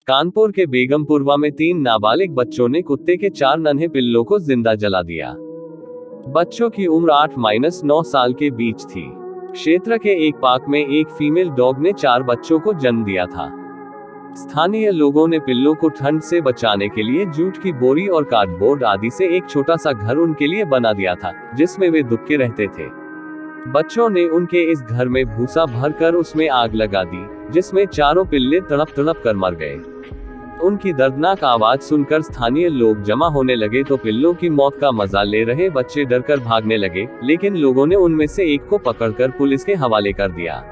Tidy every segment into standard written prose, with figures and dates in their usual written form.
कानपुर के बेगमपुरवा में 3 नाबालिग बच्चों ने कुत्ते के 4 नन्हे पिल्लों को जिंदा जला दिया। बच्चों की उम्र 8-9 साल के बीच थी। क्षेत्र के एक पार्क में एक फीमेल डॉग ने 4 बच्चों को जन्म दिया था। स्थानीय लोगों ने पिल्लों को ठंड से बचाने के लिए जूट की बोरी और कार्डबोर्ड आदि से एक छोटा सा घर उनके लिए बना दिया था, जिसमें वे दुबके रहते थे। बच्चों ने उनके इस घर में भूसा भरकर उसमें आग लगा दी, जिसमें चारों पिल्ले तड़प तड़प कर मर गए। उनकी दर्दनाक आवाज सुनकर स्थानीय लोग जमा होने लगे तो पिल्लों की मौत का मजा ले रहे बच्चे डरकर भागने लगे, लेकिन लोगों ने उनमें से एक को पकड़कर पुलिस के हवाले कर दिया।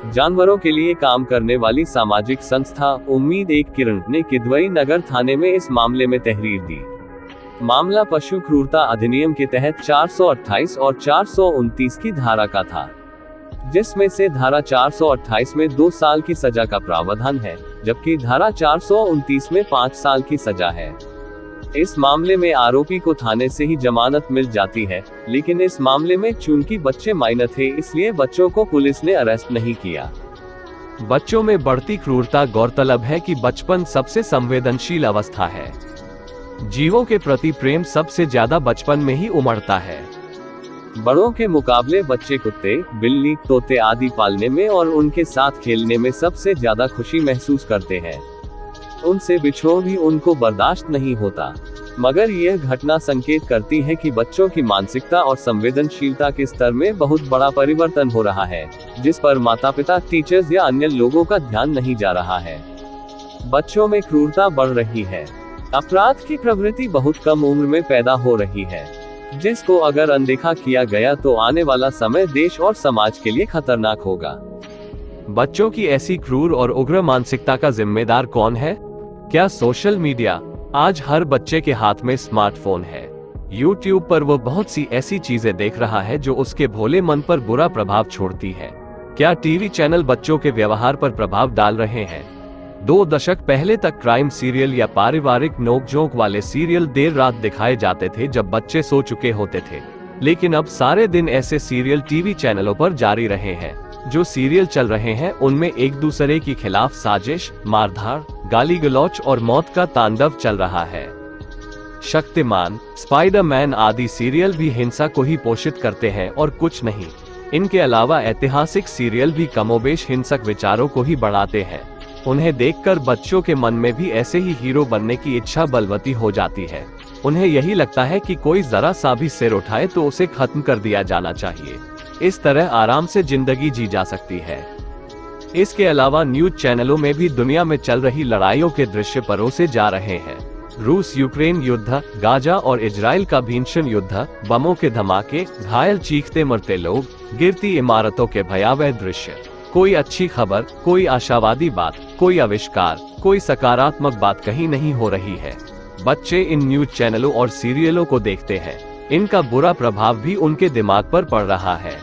जानवरों के लिए काम करने वाली सामाजिक संस्था उम्मीद एक किरण ने किदवई नगर थाने में इस मामले में तहरीर दी। मामला पशु क्रूरता अधिनियम के तहत 428 और 429 की धारा का था, जिसमें से धारा 428 में 2 साल की सजा का प्रावधान है, जबकि धारा 429 में 5 साल की सजा है। इस मामले में आरोपी को थाने से ही जमानत मिल जाती है, लेकिन इस मामले में चूंकि बच्चे माइनर थे, इसलिए बच्चों को पुलिस ने अरेस्ट नहीं किया। बच्चों में बढ़ती क्रूरता। गौरतलब है कि बचपन सबसे संवेदनशील अवस्था है। जीवों के प्रति प्रेम सबसे ज्यादा बचपन में ही उमड़ता है। बड़ों के मुकाबले बच्चे कुत्ते, बिल्ली, तोते आदि पालने में और उनके साथ खेलने में सबसे ज्यादा खुशी महसूस करते हैं। उनसे बिछोड़ भी उनको बर्दाश्त नहीं होता। मगर यह घटना संकेत करती है कि बच्चों की मानसिकता और संवेदनशीलता के स्तर में बहुत बड़ा परिवर्तन हो रहा है, जिस पर माता पिता, टीचर्स या अन्य लोगों का ध्यान नहीं जा रहा है। बच्चों में क्रूरता बढ़ रही है। अपराध की प्रवृत्ति बहुत कम उम्र में पैदा हो रही है, जिसको अगर अनदेखा किया गया तो आने वाला समय देश और समाज के लिए खतरनाक होगा। बच्चों की ऐसी क्रूर और उग्र मानसिकता का जिम्मेदार कौन है? क्या सोशल मीडिया? आज हर बच्चे के हाथ में स्मार्टफोन है। YouTube पर वो बहुत सी ऐसी चीजें देख रहा है जो उसके भोले मन पर बुरा प्रभाव छोड़ती है। क्या टीवी चैनल बच्चों के व्यवहार पर प्रभाव डाल रहे हैं? 2 दशक पहले तक क्राइम सीरियल या पारिवारिक नोकझोंक वाले सीरियल देर रात दिखाए जाते थे जब बच्चे सो चुके होते थे, लेकिन अब सारे दिन ऐसे सीरियल टीवी चैनलों पर जारी रहे हैं। जो सीरियल चल रहे हैं उनमें एक दूसरे के खिलाफ साजिश, मारधाड़, गाली गलौच और मौत का तांडव चल रहा है। शक्तिमान, स्पाइडरमैन आदि सीरियल भी हिंसा को ही पोषित करते हैं और कुछ नहीं। इनके अलावा ऐतिहासिक सीरियल भी कमोबेश हिंसक विचारों को ही बढ़ाते हैं। उन्हें देखकर बच्चों के मन में भी ऐसे ही हीरो बनने की इच्छा बलवती हो जाती है। उन्हें यही लगता है कि कोई जरा सा भी सिर उठाए तो उसे खत्म कर दिया जाना चाहिए। इस तरह आराम से जिंदगी जी जा सकती है। इसके अलावा न्यूज चैनलों में भी दुनिया में चल रही लड़ाइयों के दृश्य परोसे जा रहे हैं। रूस यूक्रेन युद्ध, गाजा और इजराइल का भीषण युद्ध, बमों के धमाके, घायल चीखते मरते लोग, गिरती इमारतों के भयावह दृश्य। कोई अच्छी खबर, कोई आशावादी बात, कोई आविष्कार, कोई सकारात्मक बात कहीं नहीं हो रही है। बच्चे इन न्यूज चैनलों और सीरियलों को देखते हैं। इनका बुरा प्रभाव भी उनके दिमाग पर पड़ रहा है।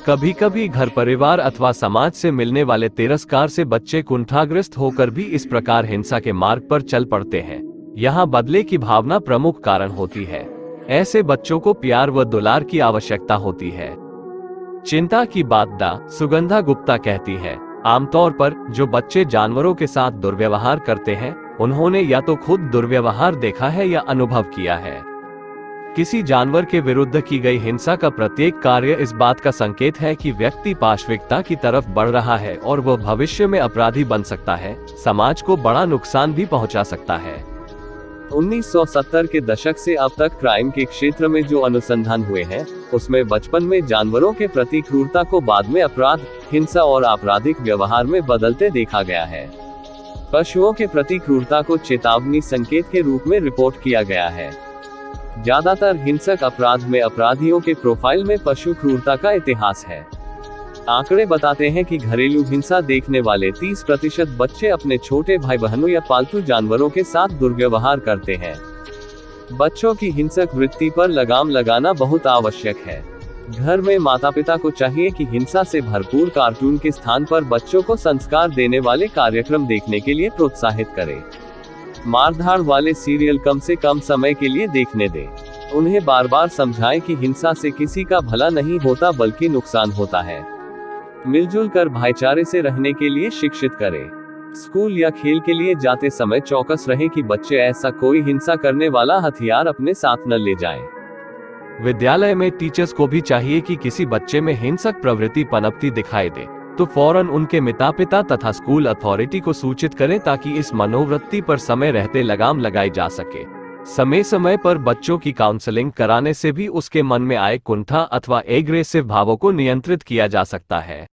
कभी कभी घर परिवार अथवा समाज से मिलने वाले तिरस्कार से बच्चे कुंठाग्रस्त होकर भी इस प्रकार हिंसा के मार्ग पर चल पड़ते हैं। यहाँ बदले की भावना प्रमुख कारण होती है। ऐसे बच्चों को प्यार व दुलार की आवश्यकता होती है। चिंता की बात डा. सुगंधा गुप्ता कहती है, आमतौर पर जो बच्चे जानवरों के साथ दुर्व्यवहार करते हैं, उन्होंने या तो खुद दुर्व्यवहार देखा है या अनुभव किया है। किसी जानवर के विरुद्ध की गई हिंसा का प्रत्येक कार्य इस बात का संकेत है कि व्यक्ति पाशविकता की तरफ बढ़ रहा है और वह भविष्य में अपराधी बन सकता है, समाज को बड़ा नुकसान भी पहुंचा सकता है। 1970 के दशक से अब तक क्राइम के क्षेत्र में जो अनुसंधान हुए हैं, उसमें बचपन में जानवरों के प्रति क्रूरता को बाद में अपराध, हिंसा और आपराधिक व्यवहार में बदलते देखा गया है। पशुओं के प्रति क्रूरता को चेतावनी संकेत के रूप में रिपोर्ट किया गया है। ज्यादातर हिंसक अपराध में अपराधियों के प्रोफाइल में पशु क्रूरता का इतिहास है। आंकड़े बताते हैं कि घरेलू हिंसा देखने वाले 30% बच्चे अपने छोटे भाई बहनों या पालतू जानवरों के साथ दुर्व्यवहार करते हैं। बच्चों की हिंसक वृत्ति पर लगाम लगाना बहुत आवश्यक है। घर में माता पिता को चाहिए कि हिंसा से भरपूर कार्टून के स्थान पर बच्चों को संस्कार देने वाले कार्यक्रम देखने के लिए प्रोत्साहित करें। मारधाड़ वाले सीरियल कम से कम समय के लिए देखने दें। उन्हें बार बार समझाएं कि हिंसा से किसी का भला नहीं होता बल्कि नुकसान होता है। मिलजुल कर भाईचारे से रहने के लिए शिक्षित करें। स्कूल या खेल के लिए जाते समय चौकस रहें कि बच्चे ऐसा कोई हिंसा करने वाला हथियार अपने साथ न ले जाएं। विद्यालय में टीचर्स को भी चाहिए कि किसी बच्चे में हिंसक प्रवृत्ति पनपती दिखाई दे तो फौरन उनके माता पिता तथा स्कूल अथॉरिटी को सूचित करें ताकि इस मनोवृत्ति पर समय रहते लगाम लगाई जा सके। समय समय पर बच्चों की काउंसलिंग कराने से भी उसके मन में आए कुंठा अथवा एग्रेसिव भावों को नियंत्रित किया जा सकता है।